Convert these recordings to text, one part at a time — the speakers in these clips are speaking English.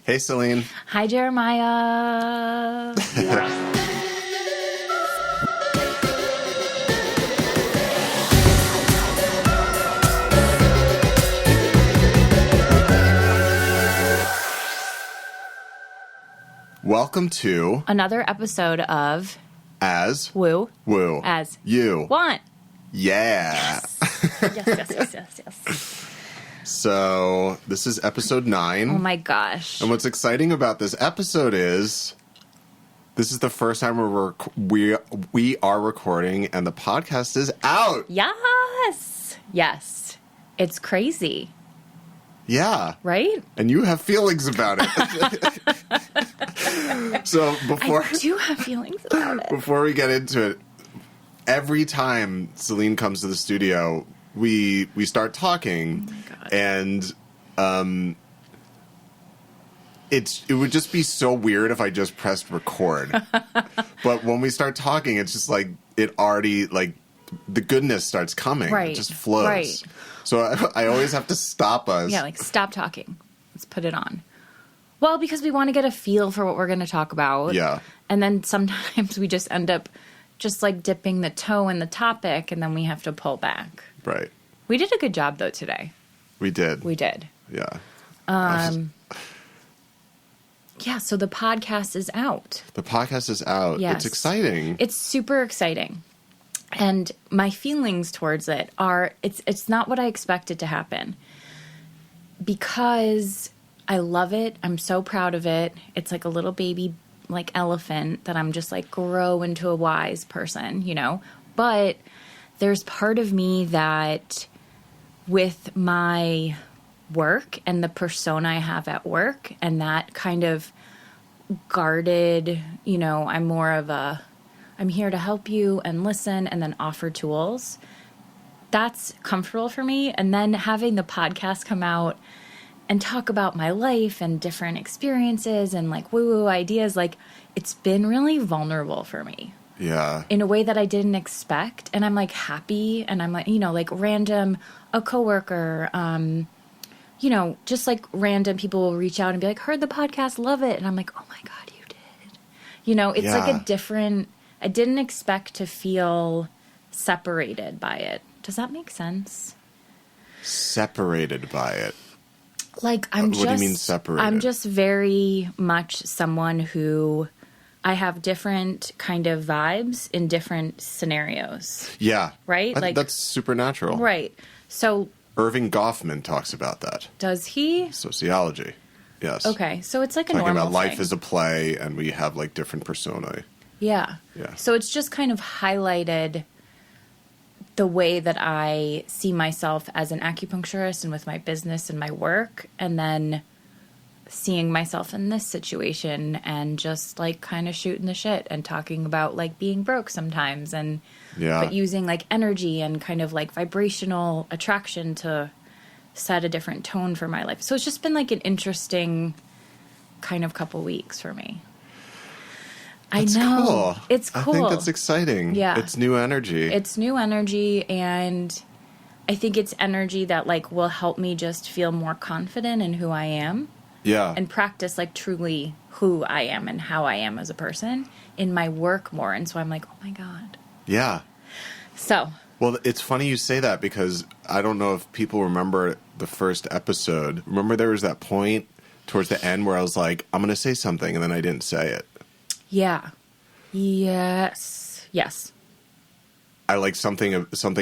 Hey, Celine. Hi, Jeremiah. Welcome to Another episode of As Woo. As You Want. Yeah. Yes. So this is episode 9. Oh my gosh. And what's exciting about this episode is this is the first time we are recording and the podcast is out. Yes. It's crazy. Yeah. Right? And you have feelings about it. So I do have feelings about it. Before we get into it, every time Celine comes to the studio, we start talking, oh my God. And it would just be so weird if I just pressed record. But when we start talking, it's just like it already like the goodness starts coming. Right. It just flows. Right. So I always have to stop us. Yeah, like stop talking. Let's put it on. Well, because we want to get a feel for what we're going to talk about. Yeah. And then sometimes we just end up just like dipping the toe in the topic and then we have to pull back. Right. We did a good job though today. We did. Yeah. Yeah, so the podcast is out. the podcast is out. Yes. It's exciting. It's super exciting. And my feelings towards it are, it's not what I expected to happen. Because I love it. I'm so proud of it. It's like a little baby, like elephant that I'm just like grow into a wise person, you know? But there's part of me that with my work and the persona I have at work and that kind of guarded, you know, I'm here to help you and listen and then offer tools. That's comfortable for me. And then having the podcast come out and talk about my life and different experiences and like woo-woo ideas, like it's been really vulnerable for me. Yeah. In a way that I didn't expect. And I'm like happy and I'm like, you know, like a coworker, you know, just like random people will reach out and be like, heard the podcast, love it. And I'm like, oh my God, you did. You know, it's like a different, I didn't expect to feel separated by it. Does that make sense? Separated by it. Like What do you mean separated? I'm just very much someone who I have different kind of vibes in different scenarios. Yeah. Right? Like that's supernatural. Right. So Irving Goffman talks about that. does he? Sociology. Yes. Okay. So it's like a Talking normal about life thing. as a play and we have like different personae. Yeah. Yeah. So it's just kind of highlighted the way that I see myself as an acupuncturist and with my business and my work, and then seeing myself in this situation and just like kind of shooting the shit and talking about like being broke sometimes and but using like energy and kind of like vibrational attraction to set a different tone for my life. So it's just been like an interesting kind of couple weeks for me. That's I know. Cool. It's cool. I think that's exciting. Yeah. It's new energy. It's new energy, and I think it's energy that like will help me just feel more confident in who I am. Yeah. And practice like truly who I am and how I am as a person in my work more. And so I'm like, oh my God. Yeah. So. Well, it's funny you say that because I don't know if people remember the first episode. Remember there was that point towards the end where I was like, I'm going to say something, and then I didn't say it. Yeah. Yes. I like something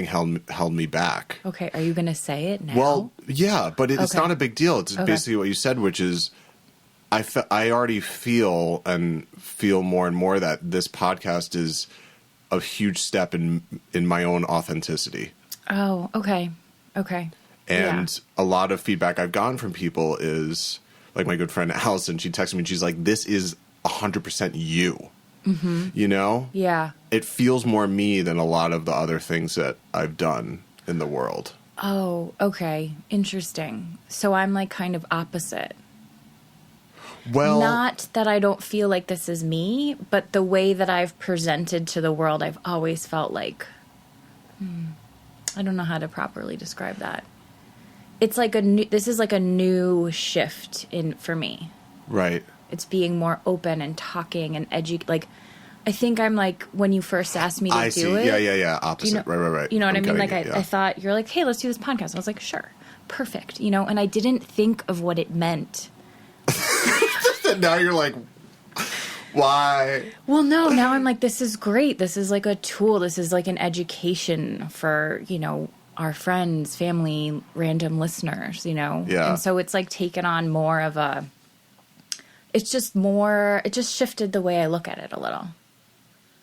held me back. Okay. Are you going to say it now? Well, yeah, but it's Okay. not a big deal. It's basically what you said, which is I already feel more and more that this podcast is a huge step in my own authenticity. Oh, okay. And a lot of feedback I've gotten from people is, like my good friend Allison, she texted me and she's like, this is 100% you. Mm-hmm. You know? Yeah. It feels more me than a lot of the other things that I've done in the world. Oh, okay. Interesting. So I'm like kind of opposite. Well, not that I don't feel like this is me, but the way that I've presented to the world, I've always felt like, I don't know how to properly describe that. It's like this is like a new shift for me. Right. It's being more open and talking and like, I think I'm like, when you first asked me to do it. Yeah. Opposite. Right. You know what I mean? Like, it, I thought, you're like, hey, let's do this podcast. I was like, sure. Perfect. You know, and I didn't think of what it meant. Now you're like, why? Well, no, now I'm like, this is great. This is like a tool. This is like an education for, you know, our friends, family, random listeners, you know? Yeah. And so it's like taken on more of a, it just shifted the way I look at it a little.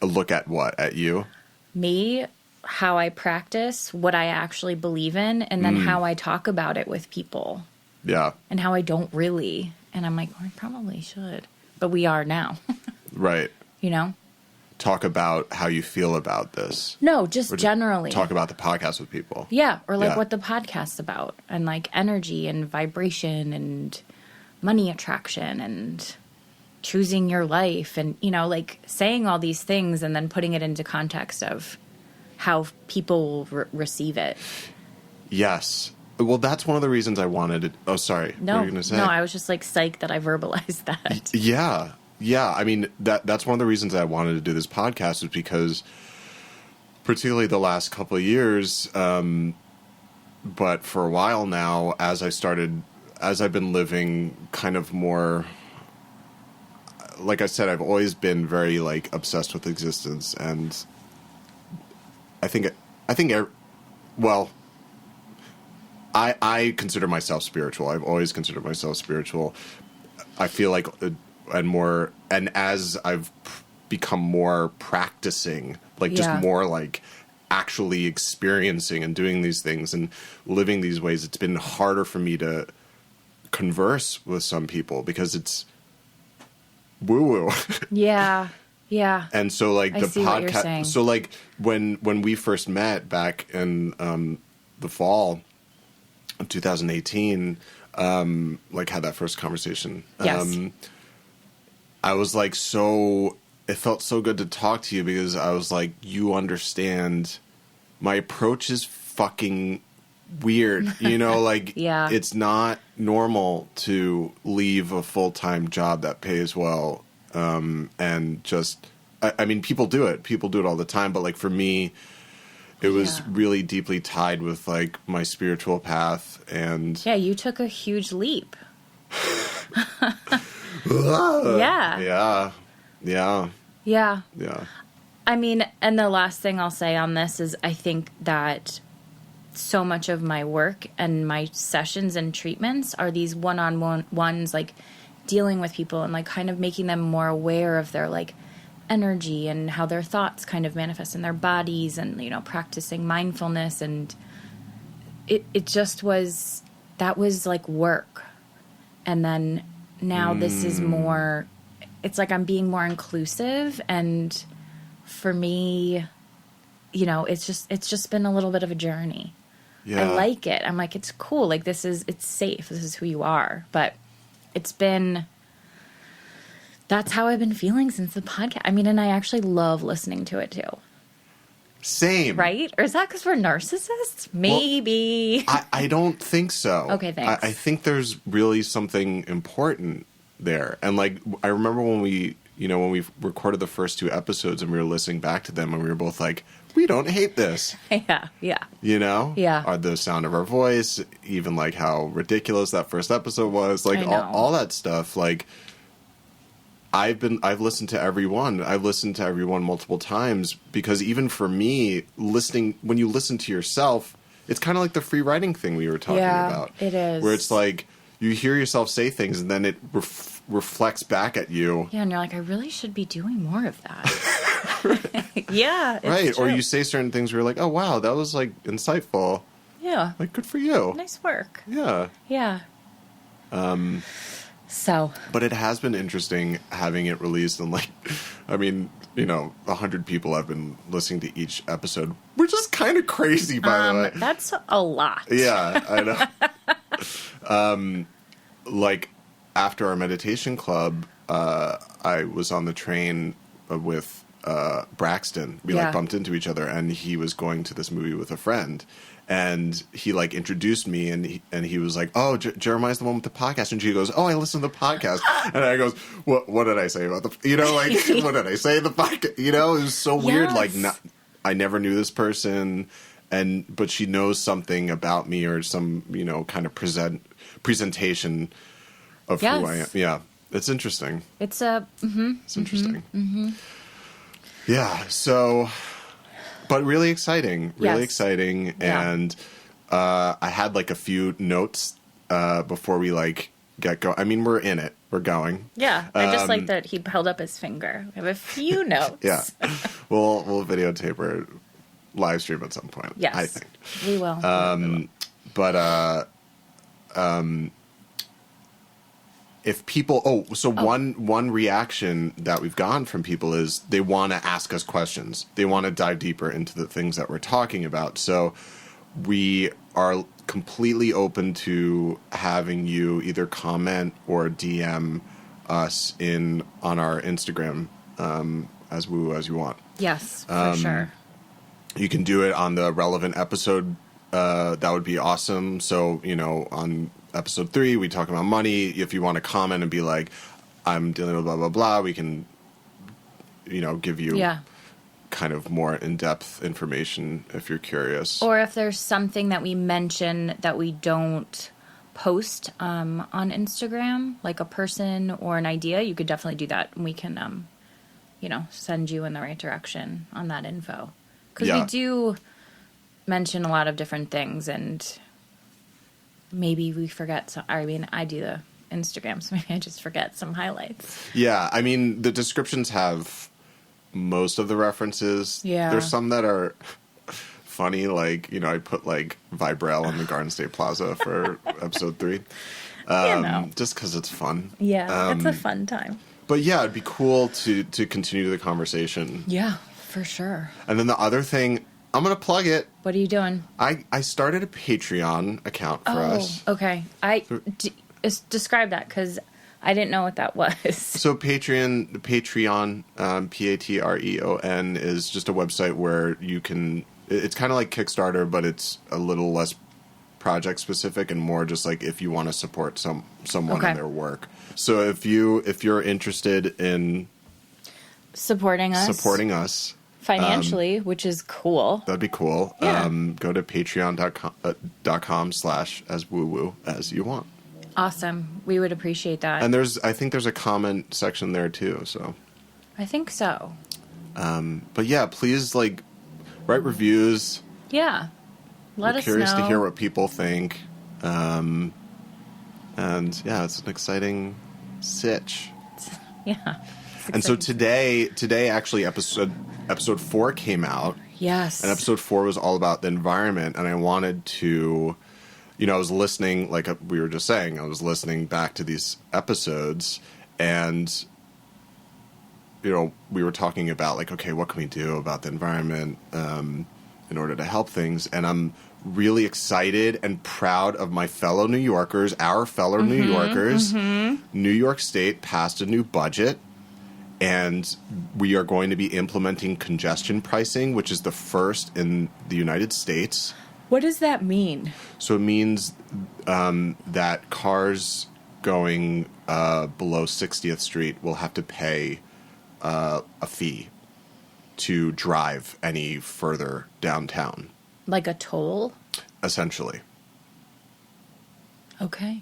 A look at what? At you? Me, how I practice, what I actually believe in, and then how I talk about it with people. Yeah. And how I don't really. And I'm like, well, I probably should. But we are now. Right. You know? Talk about how you feel about this. No, just generally. Talk about the podcast with people. Yeah, or like what the podcast's about. And like energy and vibration and money attraction and choosing your life. And, you know, like saying all these things and then putting it into context of how people receive it. Yes. Well, that's one of the reasons I wanted it. Oh, sorry. No, what were you going to say? No, I was just like psyched that I verbalized that. Yeah. I mean, that's one of the reasons I wanted to do this podcast is because particularly the last couple of years, but for a while now, as I've been living kind of more, like I said, I've always been very like obsessed with existence. And I consider myself spiritual. I've always considered myself spiritual. I feel like, and as I've become more practicing, like just more like actually experiencing and doing these things and living these ways, it's been harder for me to converse with some people because it's woo-woo. Yeah. And so like I the see what you're podcast, saying. so like when we first met back in the fall of 2018, like had that first conversation. Yes. I was like, it felt so good to talk to you because I was like, you understand my approach is fucking weird, you know, like Yeah. It's not normal to leave a full-time job that pays well. And just, I mean, people do it all the time, but like for me, it was really deeply tied with like my spiritual path and you took a huge leap. Yeah. I mean, and the last thing I'll say on this is I think that so much of my work and my sessions and treatments are these one-on-one ones, like dealing with people and like kind of making them more aware of their like energy and how their thoughts kind of manifest in their bodies and, you know, practicing mindfulness. And it just was, that was like work. And then now this is more, it's like I'm being more inclusive. And for me, you know, it's just been a little bit of a journey. Yeah. I like it. I'm like, it's cool. Like it's safe. This is who you are. But that's how I've been feeling since the podcast. I mean, and I actually love listening to it too. Same. Right? Or is that because we're narcissists? Maybe. Well, I don't think so. Okay, thanks. I think there's really something important there. And like, I remember when we recorded the first 2 episodes and we were listening back to them and we were both like, we don't hate this. Yeah. You know? Yeah. Or the sound of our voice, even like how ridiculous that first episode was, like all that stuff. Like, I've listened to everyone. I've listened to everyone multiple times because even for me, when you listen to yourself, it's kind of like the free writing thing we were talking about. It is. Where it's like you hear yourself say things and then it reflects back at you. Yeah, and you're like, I really should be doing more of that. Yeah. Right. True. Or you say certain things where you're like, oh, wow, that was like insightful. Yeah. Like, good for you. Nice work. Yeah. Yeah. So. But it has been interesting having it released and like, I mean, you know, 100 people have been listening to each episode, which is kind of crazy, by the way. That's a lot. Yeah, I know. Like after our meditation club, I was on the train with Braxton. We like bumped into each other and he was going to this movie with a friend. And he like introduced me, and he was like, "Oh, Jeremiah's the one with the podcast." And she goes, "Oh, I listen to the podcast." And I goes, "What did I say about the? Like, what did I say in the podcast? It was so weird. Like, I never knew this person, but she knows something about me or some kind of presentation of who I am. Yeah, it's interesting. It's interesting. Yeah. So. But really exciting, exciting. Yeah. And I had like a few notes before we like get going. I mean, we're in it. We're going. Yeah. I just like that he held up his finger. We have a few notes. Yeah. We'll videotape or live stream at some point. Yes. I think. We will. But if people, one reaction that we've gotten from people is they want to ask us questions. They want to dive deeper into the things that we're talking about. So we are completely open to having you either comment or DM us on our Instagram as you want. Yes, for sure. You can do it on the relevant episode. That would be awesome. So, on episode 3, we talk about money. If you want to comment and be like, I'm dealing with blah, blah, blah, we can, give you kind of more in-depth information if you're curious. Or if there's something that we mention that we don't post on Instagram, like a person or an idea, you could definitely do that. And we can, send you in the right direction on that info. Because we do mention a lot of different things, and maybe we forget some. I mean, I do the Instagram, so maybe I just forget some highlights. Yeah, I mean, the descriptions have most of the references. Yeah. There's some that are funny, like, I put, like, Vibrel in the Garden State Plaza for episode 3. Just because it's fun. Yeah, it's a fun time. But, yeah, it'd be cool to continue the conversation. Yeah, for sure. And then the other thing, I'm going to plug it. What are you doing? I started a Patreon account for us. Okay. Describe that, because I didn't know what that was. So Patreon, Patreon, is just a website where you can, it's kind of like Kickstarter, but it's a little less project specific and more just like if you want to support someone in their work. So if you're interested in supporting us financially, which is cool. That'd be cool. Yeah. Go to patreon.com/aswoowoo as you want. Awesome. We would appreciate that. And I think there's a comment section there too, so. I think so. But yeah, please write reviews. Yeah. Let us know. We're curious to hear what people think. And yeah, it's an exciting sitch. Yeah. And so today actually episode 4 came out. Yes. And episode 4 was all about the environment, and I wanted to, I was listening, like we were just saying, I was listening back to these episodes, and, we were talking about, okay, what can we do about the environment in order to help things, and I'm really excited and proud of my fellow New Yorkers, our fellow New Yorkers. New York State passed a new budget. And we are going to be implementing congestion pricing, which is the first in the United States. What does that mean? So it means that cars going below 60th Street will have to pay a fee to drive any further downtown. Like a toll? Essentially. Okay.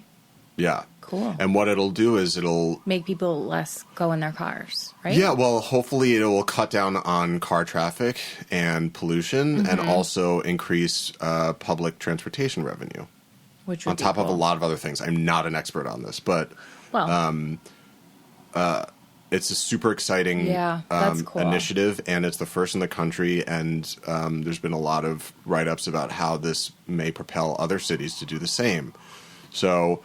Yeah. Cool. And what it'll do is it'll make people less go in their cars, right? Yeah, well, hopefully it will cut down on car traffic and pollution and also increase public transportation revenue. On top of a lot of other things. I'm not an expert on this, but it's a super exciting that's cool. initiative, and it's the first in the country, and there's been a lot of write-ups about how this may propel other cities to do the same. So...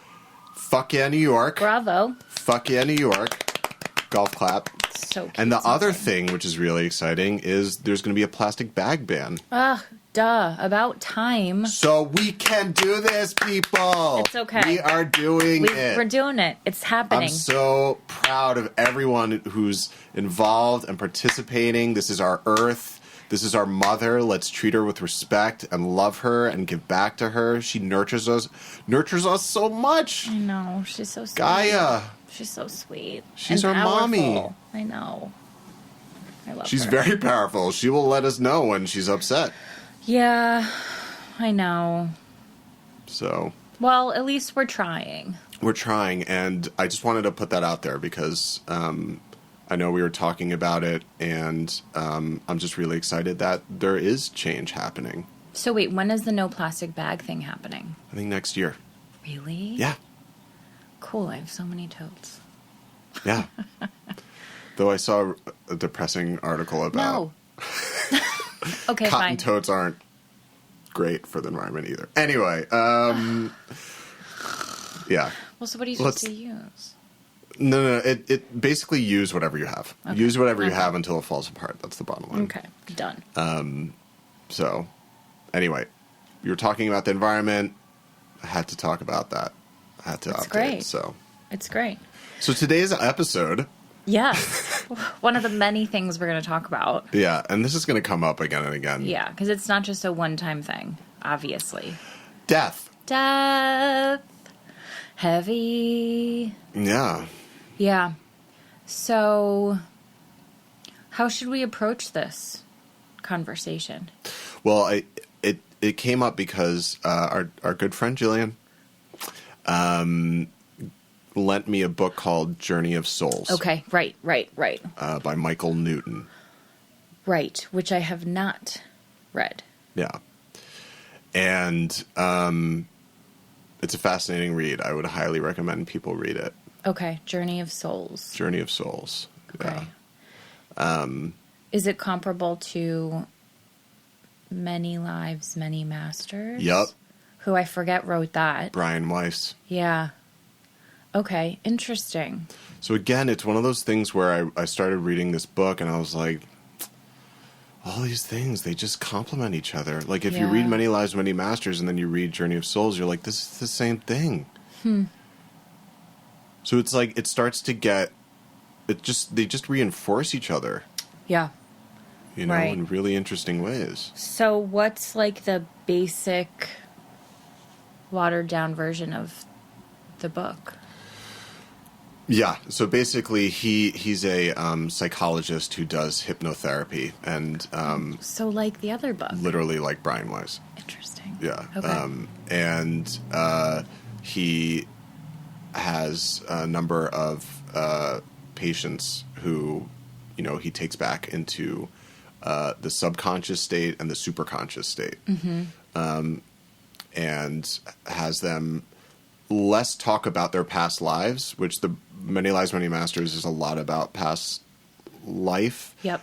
fuck yeah, New York. Bravo. Fuck yeah, New York. Golf clap. So cute. And the other thing, which is really exciting, is there's going to be a plastic bag ban. Ugh, duh. About time. So we can do this, people. It's okay. We are doing it. We're doing it. It's happening. I'm so proud of everyone who's involved and participating. This is our Earth. This is our mother. Let's treat her with respect and love her and give back to her. She nurtures us so much. I know. She's so sweet. Gaia. She's so sweet. She's and our mommy. powerful. I know. I love She's her. very powerful. She will let us know when she's upset. Yeah, I know. So. Well, at least we're trying. We're trying, and I just wanted to put that out there because I know we were talking about it, and I'm just really excited that there is change happening. So wait, when is the no plastic bag thing happening? I think next year. Really? Yeah. Cool, I have so many totes. Yeah. Though I saw a depressing article about... No. Okay, cotton fine. totes aren't great for the environment either. Anyway, yeah. Well, so what are you supposed to use? No. It basically use whatever you have. Okay. Use whatever you have until it falls apart. That's the bottom line. Okay, done. So, anyway, you were talking about the environment. I had to talk about that. I had to It's update. great. So Great. So today's episode. Yes. One of the many things we're going to talk about. Yeah, and this is going to come up again and again. Yeah, because it's not just a one-time thing, obviously. Death. Heavy. Yeah. Yeah. So, how should we approach this conversation? Well, it came up because our good friend Jillian lent me a book called Journey of Souls. Okay, right. By Michael Newton. Right, which I have not read. Yeah. And it's a fascinating read. I would highly recommend people read it. Okay, Journey of Souls. Journey of Souls. Okay. Yeah. Is it comparable to Many Lives, Many Masters? Yep. Who I forget wrote that. Brian Weiss. Yeah. Okay, interesting. So again, it's one of those things where I started reading this book and I was like, all these things, they just complement each other. Like if you read Many Lives, Many Masters and then you read Journey of Souls, you're like, this is the same thing. So it's like, it starts to get, they just reinforce each other. Yeah. You know, Right. in really interesting ways. So what's like the basic watered down version of the book? Yeah. So basically, he's a psychologist who does hypnotherapy and So like the other book. literally like Brian Weiss. Interesting. Yeah. Okay. And he has a number of patients who, you know, he takes back into the subconscious state and the superconscious state. And has them less talk about their past lives, which the Many Lives, Many Masters is a lot about past life. Yep.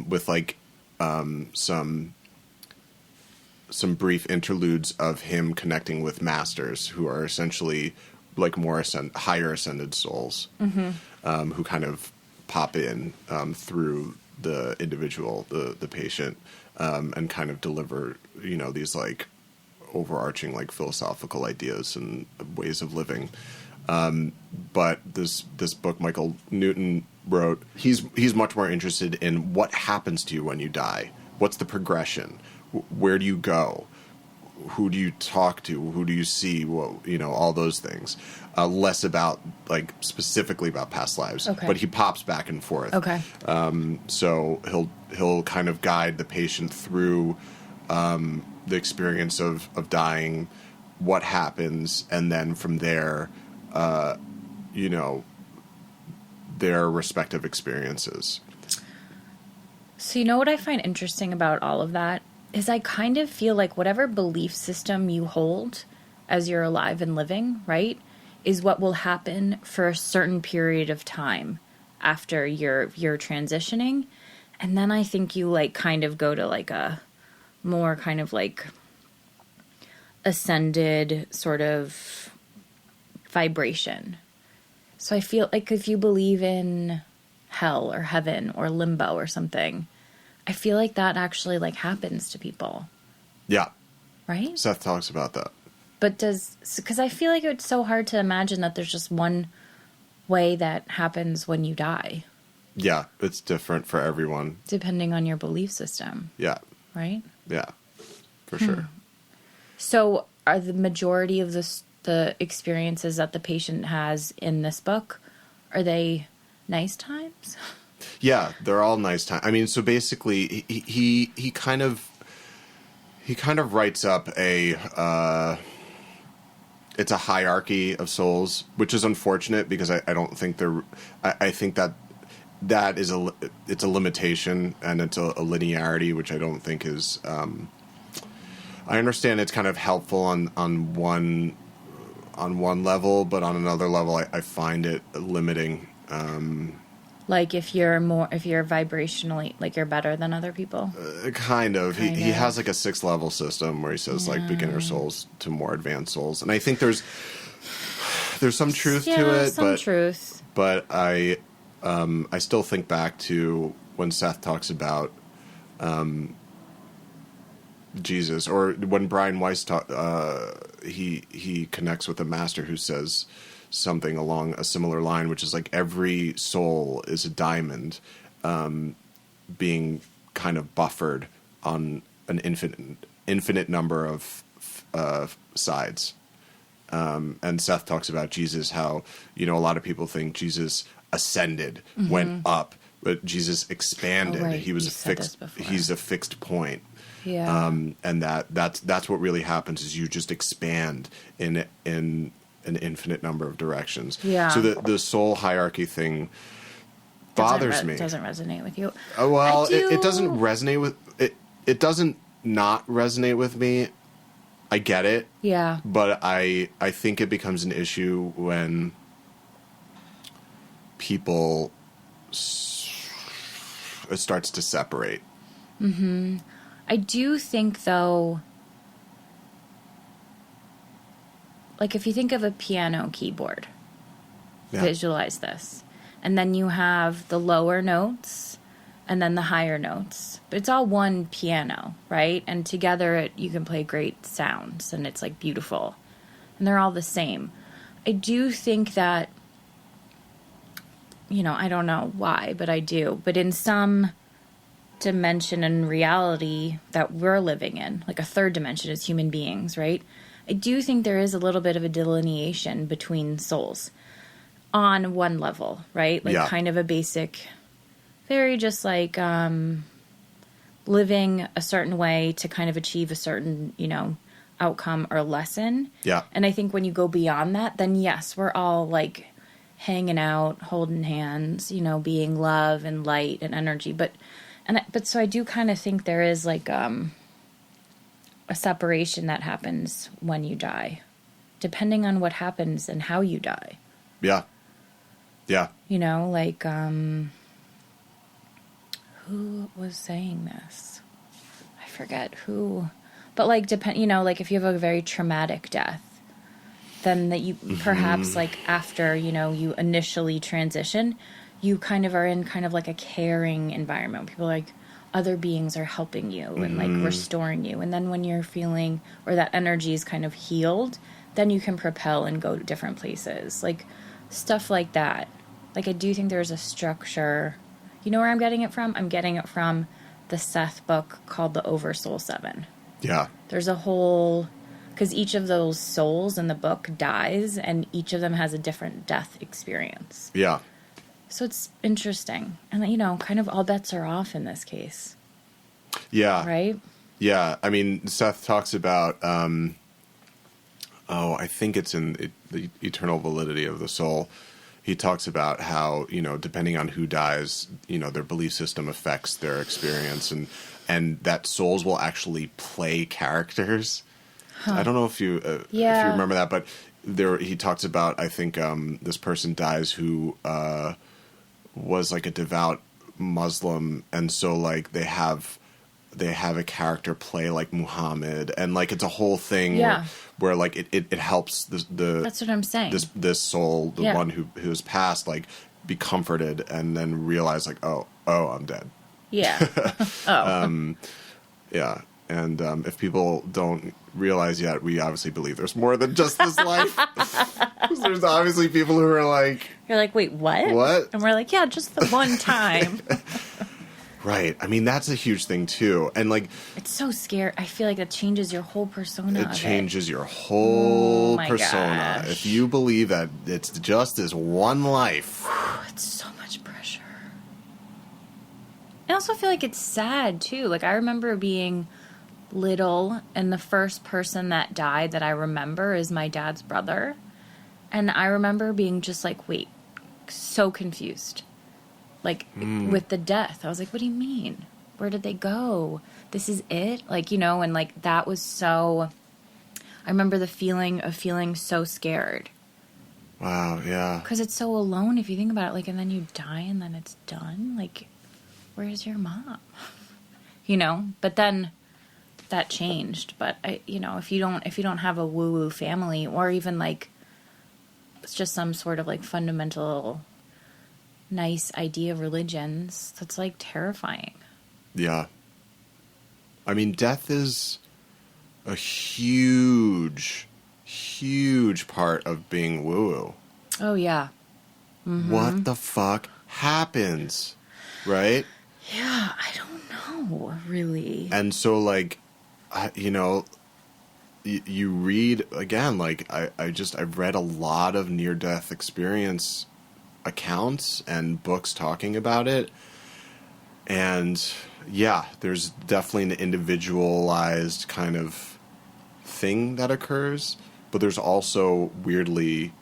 With like some brief interludes of him connecting with masters who are essentially like more higher ascended souls, who kind of pop in through the individual, the patient, and kind of deliver, you know, these like overarching like philosophical ideas and ways of living. But this book Michael Newton wrote, he's much more interested in what happens to you when you die. What's the progression? Where do you go? Who do you talk to? Who do you see? Well, you know, all those things. Less about like specifically about past lives, Okay. but he pops back and forth. Okay. So he'll kind of guide the patient through the experience of dying, what happens, and then from there, you know, their respective experiences. So you know what I find interesting about all of that is I kind of feel like whatever belief system you hold as you're alive and living, right, is what will happen for a certain period of time after you're transitioning. And then I think you like kind of go to like a more kind of like ascended sort of vibration. So I feel like if you believe in hell or heaven or limbo or something, I feel like that actually like happens to people, Yeah. right? Seth talks about that. But because I feel like it's so hard to imagine that there's just one way that happens when you die. Yeah, it's different for everyone. Depending on your belief system. Yeah. Right? Yeah, for sure. So are the majority of the experiences that the patient has in this book, are they nice times? Yeah, they're all nice time. I mean, so basically, he kind of writes up it's a hierarchy of souls, which is unfortunate because I don't think I think that is it's a limitation and it's a linearity, which I don't think is. I understand it's kind of helpful on one level, but on another level, I find it limiting. Like if you're vibrationally, like you're better than other people? Kind of. He has like a 6-level system where he says like beginner souls to more advanced souls. And I think there's some truth to it. Truth. But I still think back to when Seth talks about Jesus, or when Brian Weiss he connects with a master who says something along a similar line, which is like every soul is a diamond being kind of buffered on an infinite number of sides. And Seth talks about Jesus, how, a lot of people think Jesus ascended, went up, but Jesus expanded. Oh, right. He was he's a fixed point. Yeah. And that's what really happens is you just expand in an infinite number of directions. Yeah. So the soul hierarchy thing bothers me. It doesn't resonate with you. Well, it doesn't resonate with it. It doesn't not resonate with me. I get it. Yeah. But I think it becomes an issue when people it starts to separate. Mm-hmm. I do think, though, like if you think of a piano keyboard, visualize this. And then you have the lower notes and then the higher notes. But it's all one piano, right? And together you can play great sounds and it's like beautiful. And they're all the same. I do think that, I don't know why, but I do. But in some dimension and reality that we're living in, like a third dimension as human beings, right? I do think there is a little bit of a delineation between souls on one level, right? Like kind of a basic, very just like living a certain way to kind of achieve a certain, outcome or lesson. Yeah. And I think when you go beyond that, then yes, we're all like hanging out, holding hands, being love and light and energy. But so I do kind of think there is like a separation that happens when you die, depending on what happens and how you die. Yeah. Yeah. Like who was saying this? I forget who. But like like if you have a very traumatic death, then that you perhaps like after, you initially transition, you kind of are in kind of like a caring environment. People like other beings are helping you and like restoring you. And then when you're feeling or that energy is kind of healed, then you can propel and go to different places. Like stuff like that. Like I do think there's a structure. You know where I'm getting it from? I'm getting it from the Seth book called The Oversoul 7. Yeah. There's a whole... Because each of those souls in the book dies, and each of them has a different death experience. Yeah. So it's interesting. And, kind of all bets are off in this case. Yeah. Right? Yeah. I mean, Seth talks about, I think it's in the eternal validity of the soul. He talks about how, depending on who dies, their belief system affects their experience, and that souls will actually play characters. Huh. I don't know if you remember that, but he talks about, I think, this person dies who was like a devout Muslim, and so like they have a character play like Muhammad, and like it's a whole thing where like it helps the that's what I'm saying, this soul, the one who's passed, like be comforted and then realize like oh I'm dead. Yeah. Yeah. And if people don't realize yet, we obviously believe there's more than just this life. There's obviously people who are like... You're like, wait, what? What? And we're like, yeah, just the one time. Right. I mean, that's a huge thing, too. And, like... It's so scary. I feel like it changes your whole persona. It changes your whole persona. Gosh. If you believe that it's just this one life. It's so much pressure. I also feel like it's sad, too. Like, I remember being little, and the first person that died that I remember is my dad's brother. And I remember being just like, wait, so confused. Like, with the death. I was like, what do you mean? Where did they go? This is it? Like, you know, and like, that was so... I remember the feeling of feeling so scared. Wow, yeah. Because it's so alone if you think about it. Like, and then you die and then it's done. Like, where's your mom? You know? But then that changed. But, you know, if you don't have a woo-woo family, or even like, it's just some sort of like fundamental nice idea of religions, that's like terrifying. Yeah. I mean, death is a huge, huge part of being woo-woo. Oh, yeah. Mm-hmm. What the fuck happens? Right? Yeah, I don't know, really. And so, like, you know, you read, again, like, I've read a lot of near-death experience accounts and books talking about it. And, yeah, there's definitely an individualized kind of thing that occurs. But there's also, weirdly,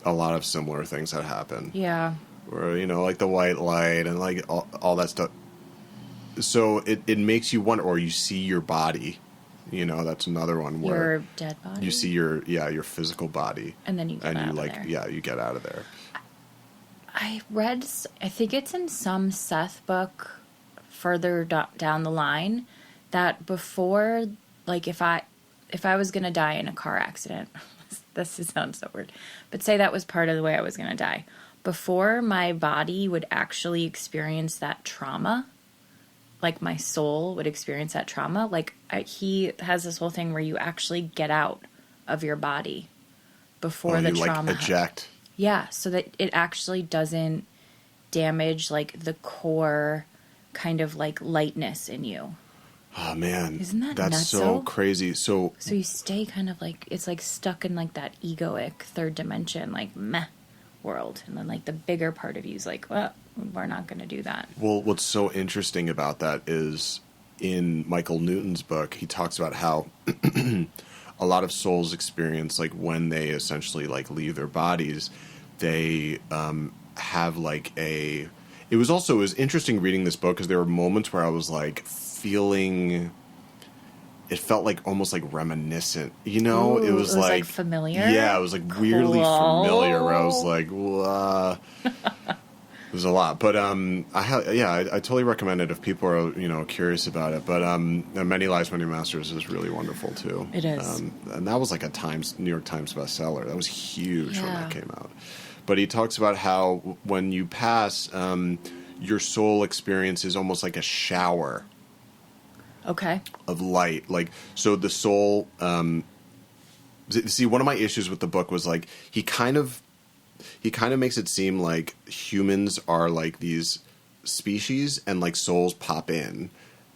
a lot of similar things that happen. Yeah. Or, you know, like the white light and, like, all that stuff. So it makes you wonder, or you see your body. You know, that's another one where... Your dead body? You see your physical body. And then you get out of there. Yeah, you get out of there. I read, I think it's in some Seth book further down the line, that before, like, if I was going to die in a car accident, this sounds so weird, but say that was part of the way I was going to die, before my body would actually experience that trauma, like my soul would experience that trauma, like he has this whole thing where you actually get out of your body before the trauma. Like eject. Yeah, so that it actually doesn't damage like the core kind of like lightness in you. Oh man, isn't that's nutso? So crazy. So you stay kind of like, it's like stuck in like that egoic third dimension, like meh world, and then like the bigger part of you is like, well, we're not going to do that. Well, what's so interesting about that is in Michael Newton's book, he talks about how a lot of souls experience, like, when they essentially like leave their bodies, they have like a... It was interesting reading this book because there were moments where I was like feeling... It felt like almost like reminiscent, you know? Ooh, it was like familiar? Yeah, it was like weirdly familiar where I was like, it was a lot. But I totally recommend it if people are, you know, curious about it. But Many Lives, Many Masters is really wonderful too. It is. And that was like a New York Times bestseller. That was huge when that Yeah. came out. But he talks about how when you pass, your soul experiences almost like a shower. Okay. Of light. Like, so the soul, see, one of my issues with the book was like, he kind of makes it seem like humans are like these species and like souls pop in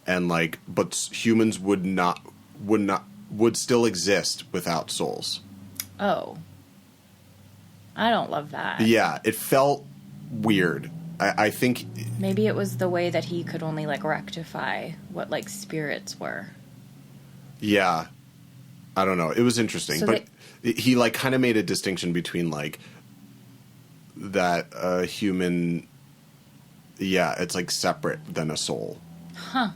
and like, but humans would still exist without souls. Oh. I don't love that. Yeah. It felt weird. I think maybe it was the way that he could only like rectify what like spirits were. Yeah. I don't know. It was interesting, So but he like kind of made a distinction between like that human. Yeah. It's like separate than a soul. Huh.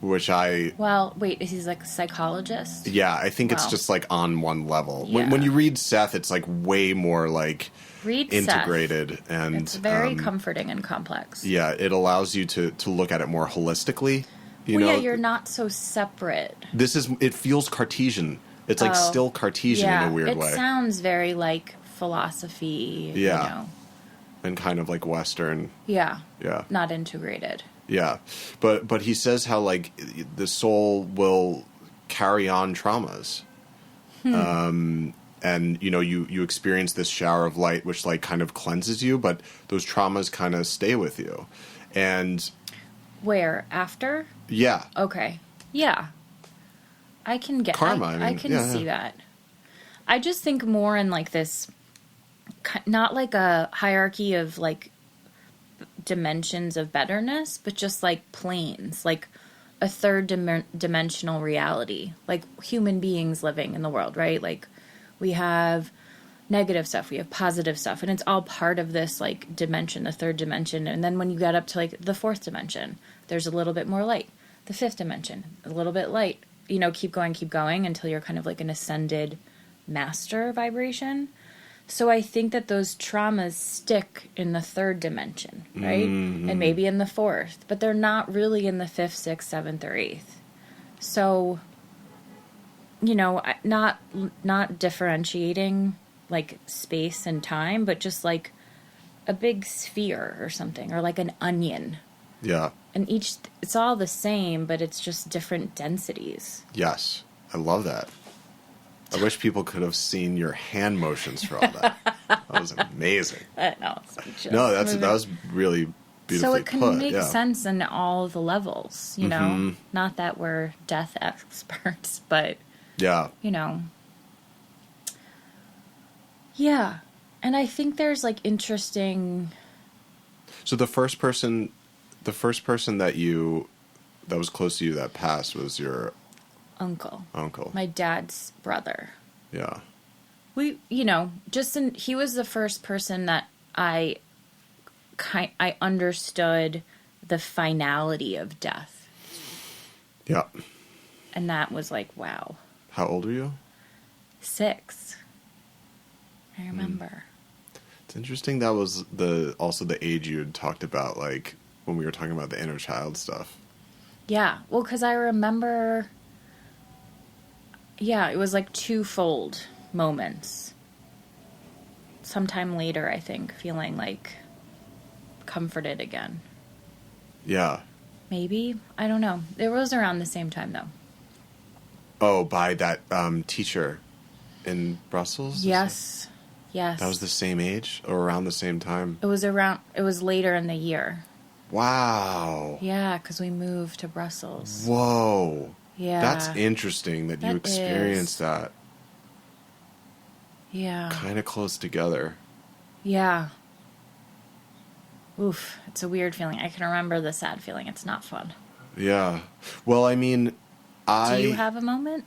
Which well, wait, is he like a psychologist? Yeah, I think it's just like on one level. When you read Seth, it's like way more like integrated Seth. And it's very comforting and complex. Yeah, it allows you to look at it more holistically. You know, yeah, you're not so separate. It feels Cartesian. It's like still Cartesian in a weird way. It sounds very like philosophy. Yeah, you know. And kind of like Western. Yeah. Yeah. Not integrated. Yeah, but he says how like the soul will carry on traumas, and you experience this shower of light, which like kind of cleanses you, but those traumas kind of stay with you. And where after? Yeah. Okay. Yeah. I can get karma. I can see that. I just think more in like this, not like a hierarchy of like dimensions of betterness, but just like planes, like a third dimensional reality, like human beings living in the world, right? Like we have negative stuff, we have positive stuff, and it's all part of this like dimension, the third dimension. And then when you get up to like the fourth dimension, there's a little bit more light. The fifth dimension, a little bit light. Keep going until you're kind of like an ascended master vibration. So I think that those traumas stick in the third dimension, right? Mm-hmm. And maybe in the fourth, but they're not really in the fifth, sixth, seventh, or eighth. So, not differentiating like space and time, but just like a big sphere or something, or like an onion. Yeah. And it's all the same, but it's just different densities. Yes. I love that. I wish people could have seen your hand motions for all that. That was amazing. No, that was really beautifully so it can put. make Yeah. sense in all the levels, Mm-hmm. Not that we're death experts, but Yeah. Yeah. And I think there's like interesting. So the first person that was close to you that passed was your Uncle. My dad's brother. Yeah. He was the first person that I understood the finality of death. Yeah. And that was like, wow. How old were you? 6. I remember. It's interesting that was also the age you had talked about, like when we were talking about the inner child stuff. Yeah. Well, because I remember, it was like twofold moments. Sometime later, I think, feeling like comforted again. Yeah. Maybe. I don't know. It was around the same time, though. Oh, by that teacher in Brussels? Yes. Yes. That was the same age or around the same time? It was later in the year. Wow. Yeah, because we moved to Brussels. Whoa. Yeah. That's interesting that you experienced that. Yeah. Kind of close together. Yeah. Oof. It's a weird feeling. I can remember the sad feeling. It's not fun. Yeah. Well, I mean, Do you have a moment?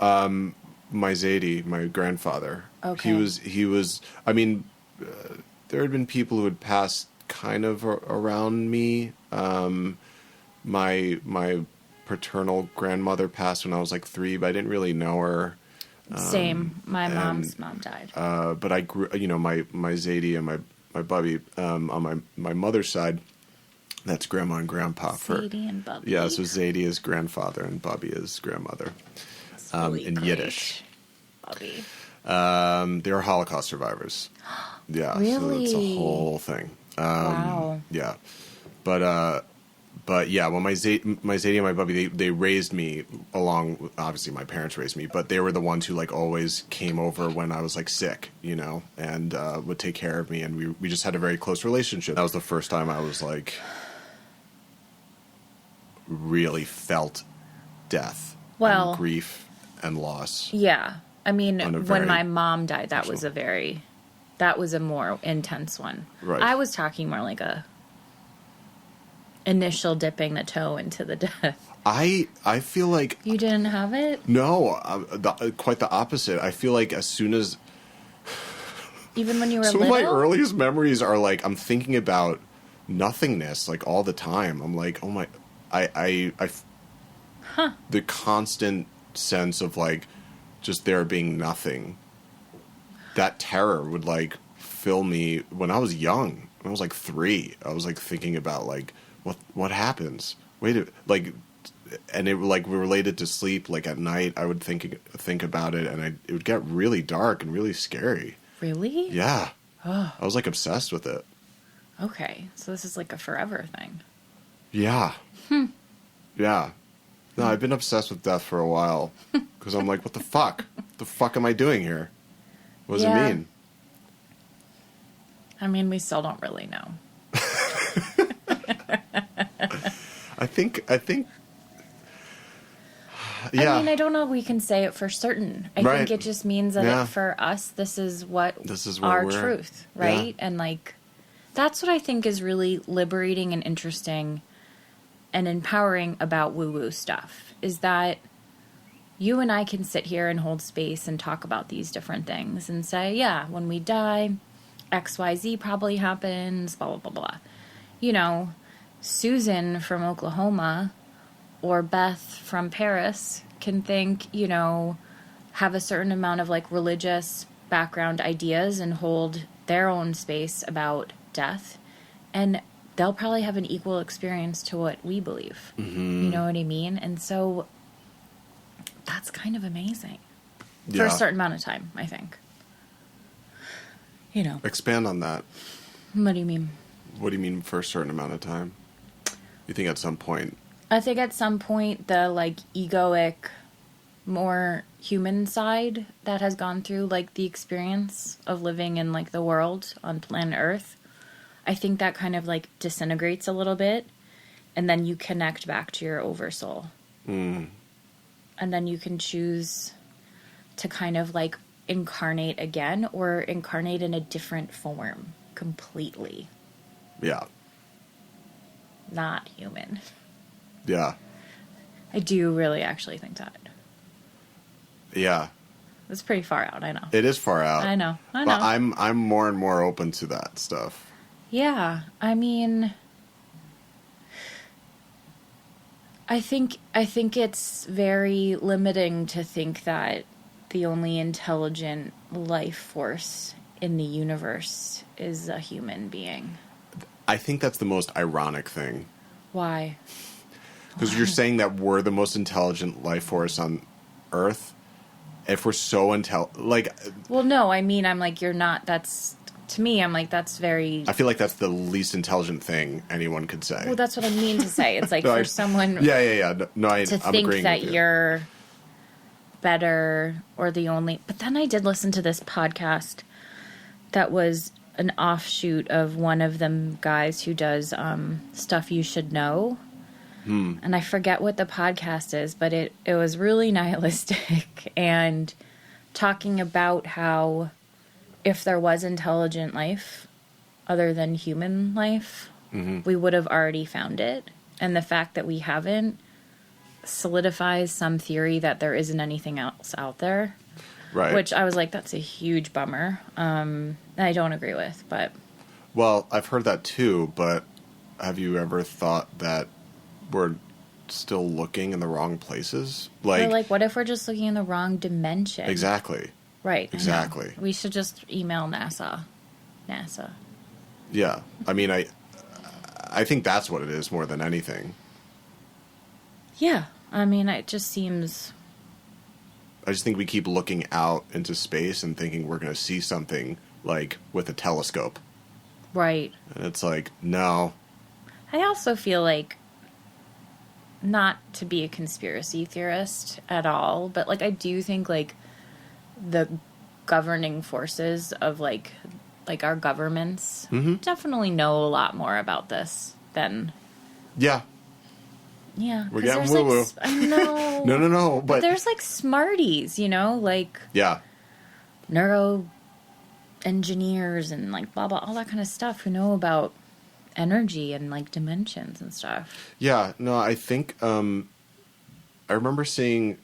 My Zadie, my grandfather. Okay. He was, I mean, there had been people who had passed kind of around me. My paternal grandmother passed when I was like 3, but I didn't really know her. Same. My mom's mom died. But I grew, my Zadie and my Bubby, on my mother's side, that's grandma and grandpa. Zadie and Bubby. Yeah, so Zadie is grandfather and Bubby is grandmother. Really in great. Yiddish. Bubby. They were Holocaust survivors. Yeah, Really? So it's a whole thing. Wow. Yeah, but yeah, well, my Zadie and my Bubby, they raised me along. Obviously, my parents raised me, but they were the ones who like always came over when I was like sick, and would take care of me, and we just had a very close relationship. That was the first time I was like really felt death, and grief, and loss. Yeah. I mean, when my mom died, that personal. was a more intense one. Right. I was talking more like a initial dipping the toe into the death. I feel like You didn't have it? no, quite the opposite. I feel like as soon as Even when you were some little? of my earliest memories are like I'm thinking about nothingness like all the time. I'm like, oh my, the constant sense of like just there being nothing. That terror would like fill me when I was young. When I was like 3, I was like thinking about like what happens. Like, and it like related to sleep. Like at night, I would think about it, and it would get really dark and really scary. Really? Yeah. Oh. I was like obsessed with it. Okay. So this is like a forever thing. Yeah. Yeah. No, I've been obsessed with death for a while because I'm like, what the fuck? the fuck am I doing here? What does it mean? I mean, we still don't really know. I think I mean, I don't know if we can say it for certain. I think it just means that for us, this is our truth, right? Yeah. And like, that's what I think is really liberating and interesting and empowering about woo-woo stuff, is that you and I can sit here and hold space and talk about these different things and say, yeah, when we die, XYZ probably happens, blah, blah, blah, blah. You know, Susan from Oklahoma or Beth from Paris can think, you know, have a certain amount of like religious background ideas and hold their own space about death. And they'll probably have an equal experience to what we believe. Mm-hmm. You know what I mean? And so that's kind of amazing for a certain amount of time, I think. You know. Expand on that. What do you mean? What do you mean for a certain amount of time? You think at some point? I think at some point the like egoic, more human side that has gone through like the experience of living in like the world on planet Earth, I think that kind of like disintegrates a little bit, and then you connect back to your oversoul. Mm. And then you can choose to kind of like incarnate again or incarnate in a different form completely. Yeah. Not human. Yeah. I do really actually think that. Yeah. It's pretty far out, I know. It is far out. I know. But I'm more and more open to that stuff. Yeah. I mean, I think it's very limiting to think that the only intelligent life force in the universe is a human being. I think that's the most ironic thing. Why? Because you're saying that we're the most intelligent life force on Earth. If we're so well, no, I mean, I'm like, you're not. That's, to me, I'm like, that's very. I feel like that's the least intelligent thing anyone could say. Well, that's what I mean to say. It's like for someone. Yeah. No, I'm think agreeing that with you. You're better or the only. But then I did listen to this podcast that was an offshoot of one of them guys who does Stuff You Should Know. And I forget what the podcast is, but it was really nihilistic and talking about how if there was intelligent life other than human life, we would have already found it. And the fact that we haven't solidifies some theory that there isn't anything else out there. Right. Which I was like, that's a huge bummer. I don't agree with, but. Well, I've heard that too, but have you ever thought that we're still looking in the wrong places? Like, what if we're just looking in the wrong dimension? Exactly. Right. Exactly. We should just email NASA. Yeah. I mean, I think that's what it is more than anything. Yeah. I mean, it just seems. I just think we keep looking out into space and thinking we're going to see something, like, with a telescope. Right. And it's like, no. I also feel like, not to be a conspiracy theorist at all, but, like, I do think, like, the governing forces of, like our governments definitely know a lot more about this than... Yeah. Yeah. We're getting woo-woo. Like, I know. No, but there's, like, smarties, you know? Like... Yeah. Neuro engineers and, like, blah, blah, all that kind of stuff who know about energy and, like, dimensions and stuff. Yeah. No, I think... I remember seeing...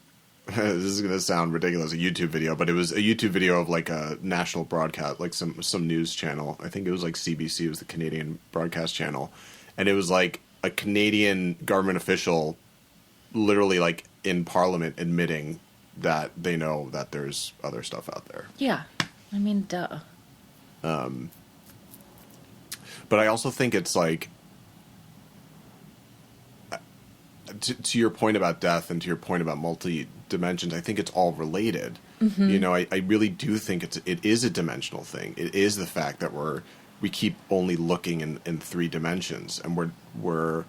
this is going to sound ridiculous, a YouTube video, but it was a YouTube video of, like, a national broadcast, like, some news channel. I think it was, like, CBC. It was the Canadian broadcast channel. And it was, like, a Canadian government official literally, like, in Parliament admitting that they know that there's other stuff out there. Yeah. I mean, duh. But I also think it's, like... To your point about death and to your point about multi-dimensions, I think it's all related. Mm-hmm. You know, I really do think it is a dimensional thing. It is the fact that we keep only looking in 3 dimensions, and we're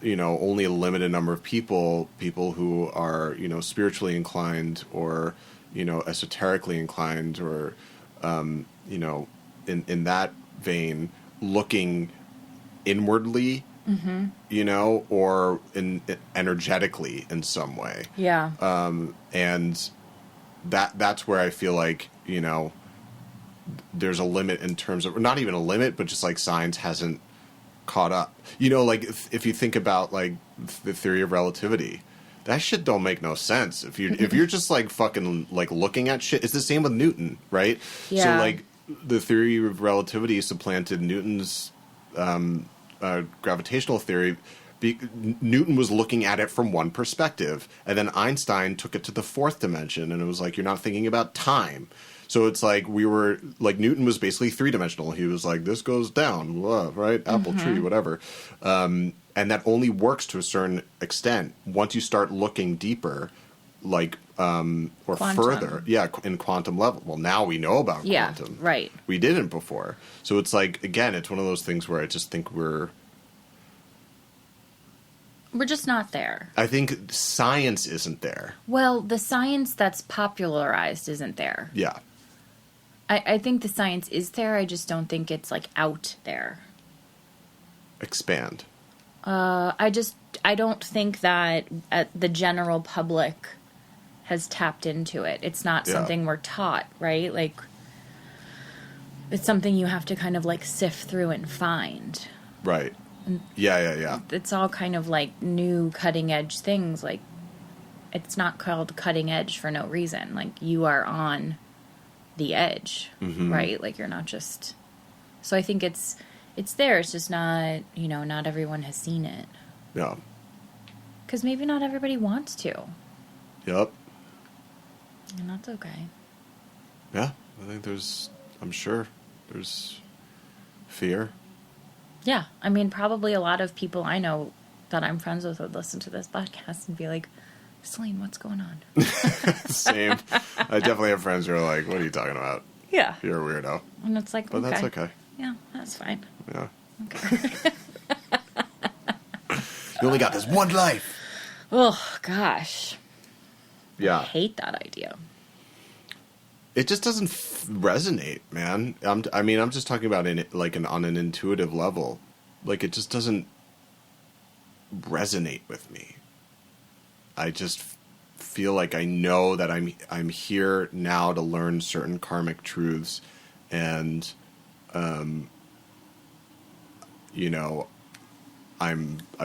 only a limited number of people who are, spiritually inclined or, esoterically inclined or, in that vein, looking inwardly, or energetically in some way. Yeah. And that's where I feel like, there's a limit in terms of, not even a limit, but just like science hasn't caught up. Like if you think about like the theory of relativity, that shit don't make no sense. If you're just like fucking like looking at shit, it's the same with Newton, right? Yeah. So like the theory of relativity supplanted Newton's gravitational theory. Newton was looking at it from one perspective, and then Einstein took it to the fourth dimension, and it was like, you're not thinking about time. So it's like Newton was basically three-dimensional. He was like, this goes down, right? Apple tree, whatever. And that only works to a certain extent. Once you start looking deeper, like, or quantum. further, in quantum level. Well, now we know about quantum. Yeah, right. We didn't before. So it's like, again, it's one of those things where I just think we're just not there. I think science isn't there. Well, the science that's popularized isn't there. Yeah. I think the science is there. I just don't think it's like out there. Expand. I don't think that the general public has tapped into it. It's not something we're taught, right? Like, it's something you have to kind of like sift through and find. Right. Yeah. It's all kind of like new cutting edge things. Like, it's not called cutting edge for no reason. Like, you are on the edge, right? Like, you're not just... So I think it's there. It's just not, not everyone has seen it. Yeah. Because maybe not everybody wants to. Yep. And that's okay. Yeah. I think I'm sure there's fear. Yeah. I mean, probably a lot of people I know that I'm friends with would listen to this podcast and be like, Celine, what's going on? Same. I definitely have friends who are like, what are you talking about? Yeah. You're a weirdo. And it's like, but that's okay. Yeah, that's fine. Yeah. Okay. You only got this one life. Oh, gosh. Yeah. I hate that idea. It just doesn't resonate, man. I'm just talking about on an intuitive level. Like, it just doesn't resonate with me. I just feel like I know that I'm here now to learn certain karmic truths, and I've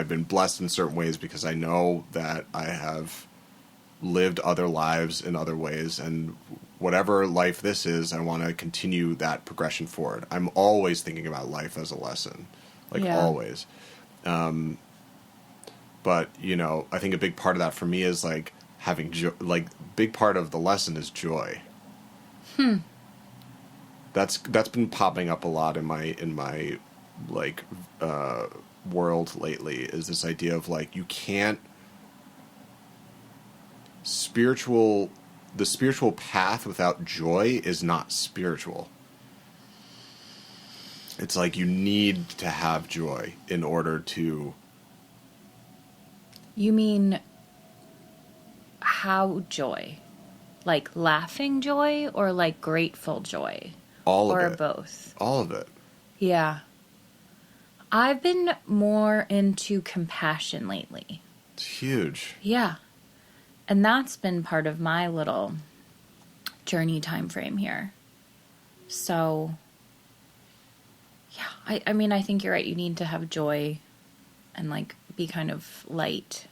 been blessed in certain ways because I know that I have lived other lives in other ways, and whatever life this is, I want to continue that progression forward. I'm always thinking about life as a lesson, always. But, I think a big part of that for me is, like, having joy. Like, big part of the lesson is joy. That's been popping up a lot in my world lately, is this idea of, like, you can't... The spiritual path without joy is not spiritual. It's like you need to have joy in order to... You mean how joy? Like laughing joy or like grateful joy? All of it. Or both? All of it. Yeah. I've been more into compassion lately. It's huge. Yeah. And that's been part of my little journey time frame here. So, yeah, I mean, I think you're right. You need to have joy and, like, be kind of light.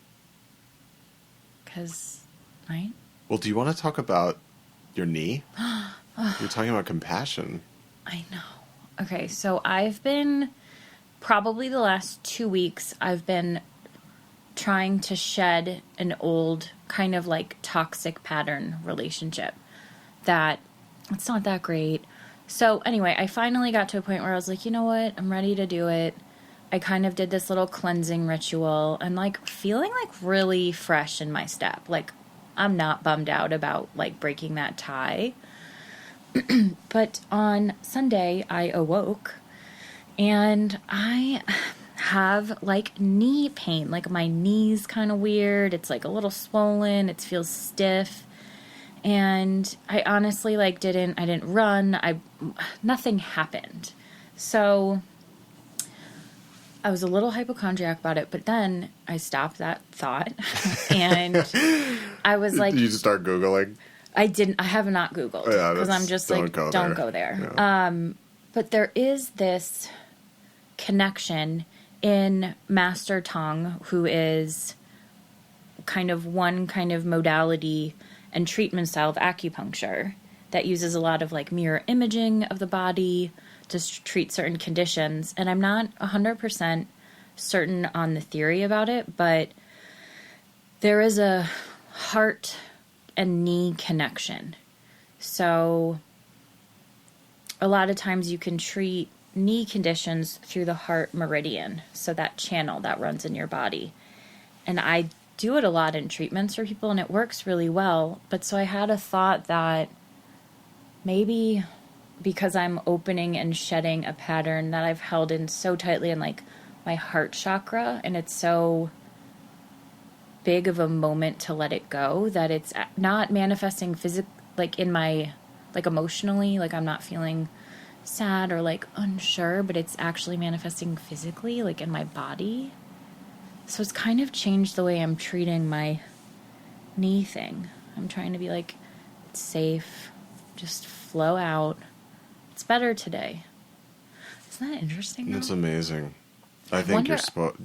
Because, right? Well, do you want to talk about your knee? You're talking about compassion. I know. Okay, so I've been, probably the last 2 weeks, I've been trying to shed an old kind of like toxic pattern relationship that it's not that great. So anyway, I finally got to a point where I was like, you know what? I'm ready to do it. I kind of did this little cleansing ritual and like feeling like really fresh in my step. Like I'm not bummed out about like breaking that tie. But on Sunday I awoke and I have like knee pain. Like my knee's kind of weird. It's like a little swollen. It feels stiff. And I honestly like I didn't run. Nothing happened. So I was a little hypochondriac about it, but then I stopped that thought and I was like, Did you just start Googling? I have not Googled because I'm just like, don't go there. Yeah. But there is this connection in Master Tong, who is one kind of modality and treatment style of acupuncture that uses a lot of like mirror imaging of the body to treat certain conditions. And I'm not 100% certain on the theory about it, but there is a heart and knee connection. So a lot of times you can treat knee conditions through the heart meridian, so that channel that runs in your body. And I do it a lot in treatments for people, and it works really well. But so I had a thought that maybe because I'm opening and shedding a pattern that I've held in so tightly in like my heart chakra, and it's so big of a moment to let it go, that it's not manifesting like in my, like emotionally, like I'm not feeling sad or like unsure, but it's actually manifesting physically, like in my body. So it's kind of changed the way I'm treating my knee thing. I'm trying to be like, it's safe, just flow out. It's better today. Isn't that interesting? That's amazing. I think you're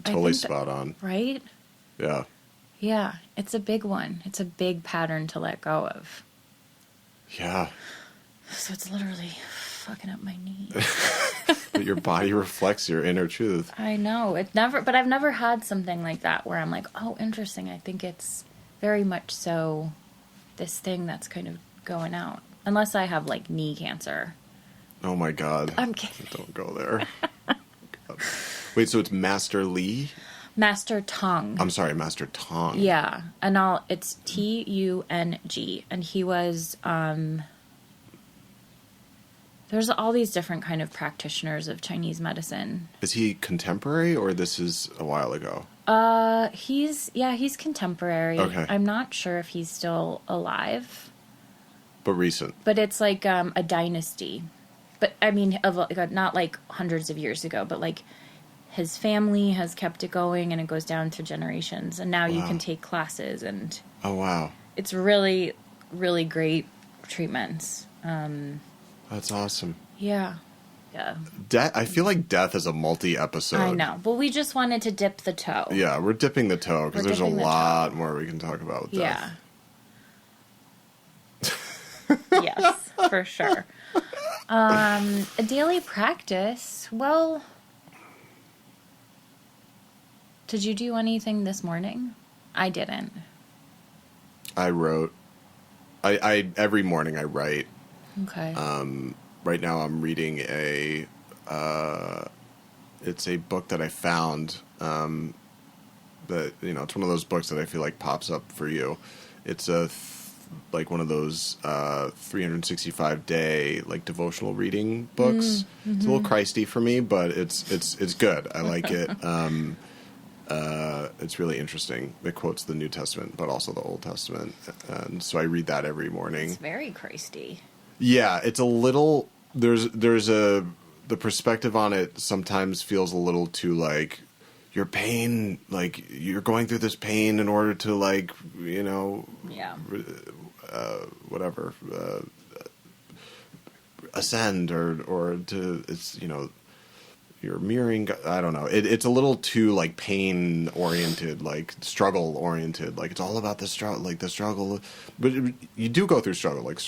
totally spot on. Right? Yeah. Yeah, it's a big one. It's a big pattern to let go of. Yeah. So it's literally fucking up my knee. But your body reflects your inner truth. I know. But I've never had something like that where I'm like, oh, interesting. I think it's very much so this thing that's kind of going out. Unless I have like knee cancer. Oh my God. I'm kidding. Don't go there. God. Wait, so it's Master Lee? Master Tong. I'm sorry, Master Tong. Yeah. And it's Tung. And he was, there's all these different kind of practitioners of Chinese medicine. Is he contemporary or this is a while ago? He's contemporary. Okay. I'm not sure if he's still alive. But recent. But it's like a dynasty. But I mean, not like hundreds of years ago, but like his family has kept it going and it goes down through generations. And now you can take classes and... Oh, wow. It's really, really great treatments. That's awesome. Yeah. Yeah. I feel like death is a multi-episode. I know. But we just wanted to dip the toe. Yeah, we're dipping the toe because there's a lot more we can talk about with death. Yeah. Yes, for sure. A daily practice. Well, did you do anything this morning? I didn't. I wrote. I every morning I write. Okay. Right now I'm reading it's a book that I found that, it's one of those books that I feel like pops up for you. It's like one of those 365-day like devotional reading books. Mm-hmm. It's a little Christy for me, but it's good. I like it. It's really interesting. It quotes the New Testament, but also the Old Testament, and so I read that every morning. It's very Christy. Yeah, it's a little. The perspective on it sometimes feels a little too like your pain, like you're going through this pain in order to like whatever ascend or to you're mirroring. I don't know. It's a little too like pain oriented, like struggle oriented. Like it's all about the struggle, like the struggle. But you do go through struggle. Like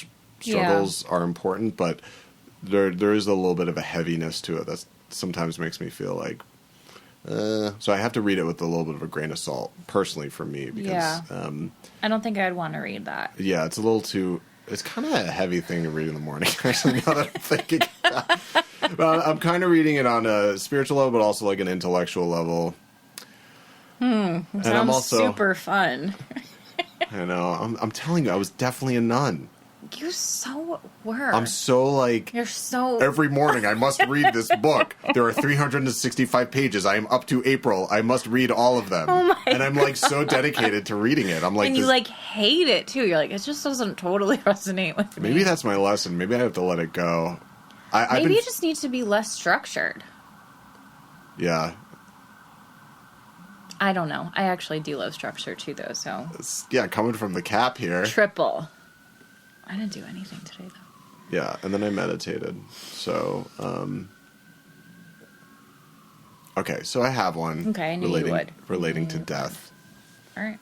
struggles are important, but there is a little bit of a heaviness to it that sometimes makes me feel like. So I have to read it with a little bit of a grain of salt, personally, for me, because I don't think I'd want to read that. Yeah, it's a little too. It's kind of a heavy thing to read in the morning. Actually, now that I'm thinking, but I'm kind of reading it on a spiritual level, but also like an intellectual level. And sounds I'm also super fun. I know. I'm telling you, I was definitely a nun. You so were. I'm so like... You're so... Every morning I must read this book. There are 365 pages. I am up to April. I must read all of them. Oh my and I'm like so dedicated to reading it. I'm like... And you like hate it too. You're like, it just doesn't totally resonate with me. Maybe that's my lesson. Maybe I have to let it go. Maybe you just need to be less structured. Yeah. I don't know. I actually do love structure too, though, so... Yeah, coming from the cap here. Triple. I didn't do anything today, though. Yeah, and then I meditated. So, okay, so I have one. Okay, I knew you would. Relating to death. All right.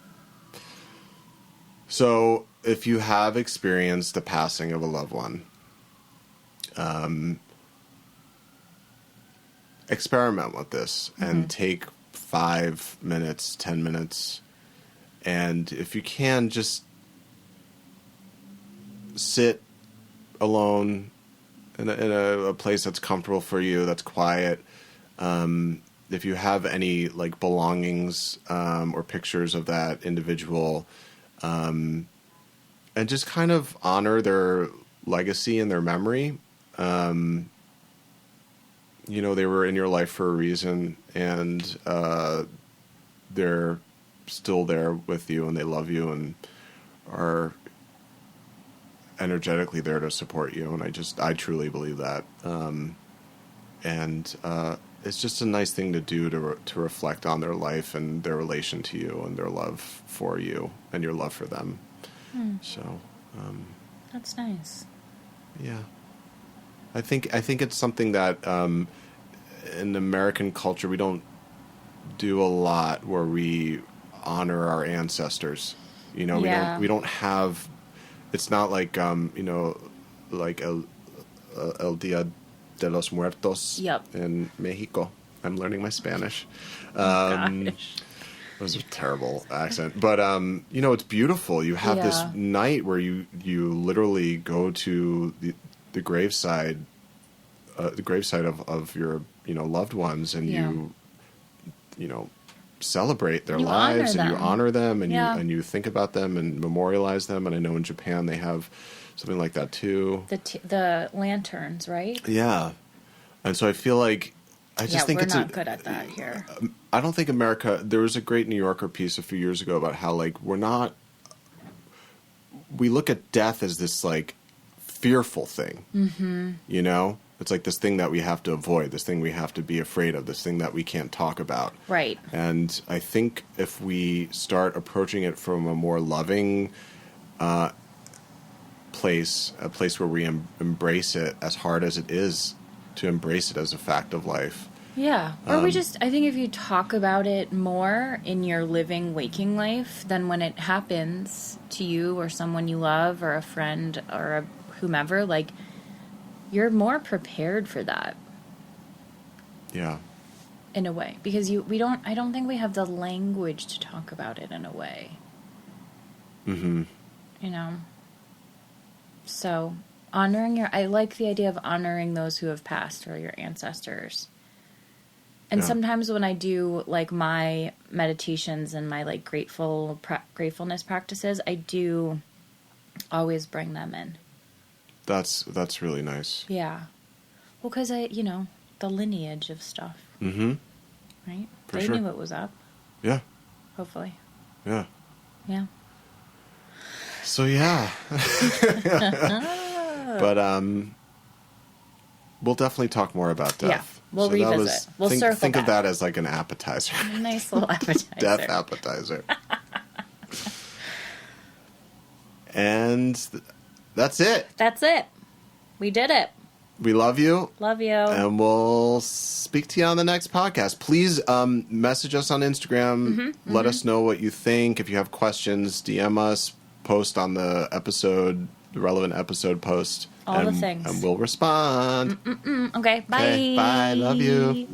So, if you have experienced the passing of a loved one, experiment with this and take 5 minutes, 10 minutes, and if you can, just sit alone in a place that's comfortable for you, that's quiet. If you have any like belongings or pictures of that individual, and just kind of honor their legacy and their memory. You know, they were in your life for a reason, and they're still there with you, and they love you and are energetically there to support you. And I truly believe that. And it's just a nice thing to do to reflect on their life and their relation to you and their love for you and your love for them. So, that's nice. Yeah. I think it's something that in American culture we don't do a lot, where we honor our ancestors. You know, we don't have. It's not like you know, like El Dia de los Muertos in Mexico. I'm learning my Spanish. It was a terrible accent, but you know, it's beautiful. You have this night where you literally go to the graveside, of your loved ones, and you know celebrate their lives, and you honor them, and you think about them and memorialize them. And I know in Japan they have something like that too. The lanterns, right? Yeah, and so I feel like I just think we're not good at that here. I don't think America. There was a great New Yorker piece a few years ago about how like we look at death as this like fearful thing. Mm-hmm. You know, it's like this thing that we have to avoid, this thing we have to be afraid of, this thing that we can't talk about. Right. And I think if we start approaching it from a more loving place, a place where we embrace it as hard as it is to embrace it as a fact of life. Yeah. Or I think if you talk about it more in your living, waking life, then when it happens to you or someone you love or a friend or whomever, like, you're more prepared for that. Yeah. In a way. Because I don't think we have the language to talk about it in a way. Mm-hmm. You know? So, I like the idea of honoring those who have passed or your ancestors. And sometimes when I do, like, my meditations and my, like, gratefulness practices, I do always bring them in. That's really nice. Yeah. Well, because the lineage of stuff. Mm-hmm. Right? For they sure. knew it was up. Yeah. Hopefully. Yeah. Yeah. So, yeah. But, we'll definitely talk more about death. Yeah. We'll revisit. We'll circle think back. of that as like an appetizer. A nice little appetizer. Death appetizer. And that's it. That's it. We did it. We love you. Love you. And we'll speak to you on the next podcast. Please message us on Instagram. Mm-hmm, Let us know what you think. If you have questions, DM us. Post on the relevant episode post. All the things. And we'll respond. Okay, bye. Okay, bye. Love you.